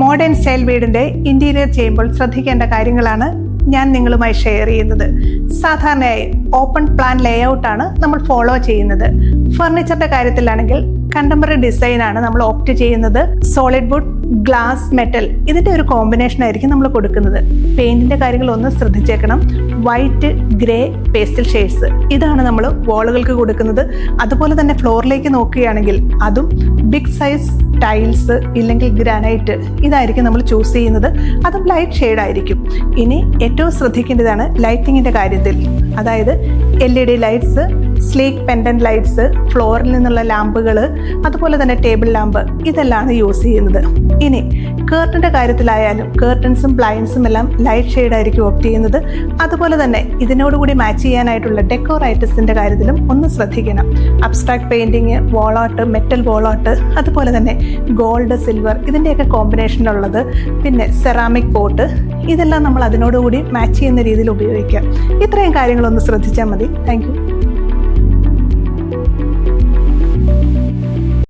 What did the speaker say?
Modern style വീടിന്റെ interior ചെയ്യുമ്പോൾ ശ്രദ്ധിക്കേണ്ട കാര്യങ്ങളാണ് ഞാൻ നിങ്ങളുമായി ഷെയർ ചെയ്യുന്നത്. സാധാരണയായി ഓപ്പൺ പ്ലാൻ ലേഔട്ടാണ് നമ്മൾ ഫോളോ ചെയ്യുന്നത്. ഫർണിച്ചറിന്റെ കാര്യത്തിലാണെങ്കിൽ കണ്ടംപററി ഡിസൈൻ ആണ് നമ്മൾ ഓപ്റ്റ് ചെയ്യുന്നത്. സോളിഡ് വുഡ്, ഗ്ലാസ്, മെറ്റൽ ഇതിന്റെ ഒരു കോമ്പിനേഷൻ ആയിരിക്കും നമ്മൾ കൊടുക്കുന്നത്. പെയിന്റിന്റെ കാര്യങ്ങൾ ഒന്ന് ശ്രദ്ധിച്ചേക്കണം. വൈറ്റ്, ഗ്രേ, പേസ്റ്റൽ ഷെയ്ഡ്സ് ഇതാണ് നമ്മൾ വാളുകൾക്ക് കൊടുക്കുന്നത്. അതുപോലെ തന്നെ ഫ്ലോറിലേക്ക് നോക്കുകയാണെങ്കിൽ അതും ബിഗ് സൈസ് ടൈൽസ് ഇല്ലെങ്കിൽ ഗ്രാനൈറ്റ് ഇതായിരിക്കും നമ്മൾ ചൂസ് ചെയ്യുന്നത്. അതും ലൈറ്റ് ഷെയ്ഡ് ആയിരിക്കും. ഇനി ഏറ്റവും ശ്രദ്ധിക്കേണ്ടതാണ് ലൈറ്റിങ്ങിന്റെ കാര്യത്തിൽ. അതായത് LED lights, sleek pendant lights, ഫ്ലോറിൽ നിന്നുള്ള ലാമ്പുകൾ, അതുപോലെ തന്നെ ടേബിൾ ലാമ്പ് ഇതെല്ലാം യൂസ് ചെയ്യുന്നത്. ഇനി കേർട്ടന്റെ കാര്യത്തിലായാലും കേർട്ടൻസും ബ്ലൈൻഡ്സും എല്ലാം ലൈറ്റ് ഷെയ്ഡ് ആയിരിക്കും ഓപ്റ്റ് ചെയ്യുന്നത്. അതുപോലെ തന്നെ ഇതിനോടുകൂടി മാച്ച് ചെയ്യാനായിട്ടുള്ള ഡെക്കോർ ഐറ്റംസിന്റെ കാര്യത്തിലും ഒന്ന് ശ്രദ്ധിക്കണം. അബ്സ്ട്രാക്ട് പെയിന്റിങ്, വോളാട്ട്, മെറ്റൽ വോളാട്ട്, അതുപോലെ തന്നെ ഗോൾഡ്, സിൽവർ ഇതിൻ്റെയൊക്കെ കോമ്പിനേഷനുള്ളത്, പിന്നെ സെറാമിക് പോട്ട് ഇതെല്ലാം നമ്മൾ അതിനോടുകൂടി മാച്ച് ചെയ്യുന്ന രീതിയിൽ ഉപയോഗിക്കാം. ഇത്രയും കാര്യങ്ങളൊന്ന് ശ്രദ്ധിച്ചാൽ മതി. Thank you.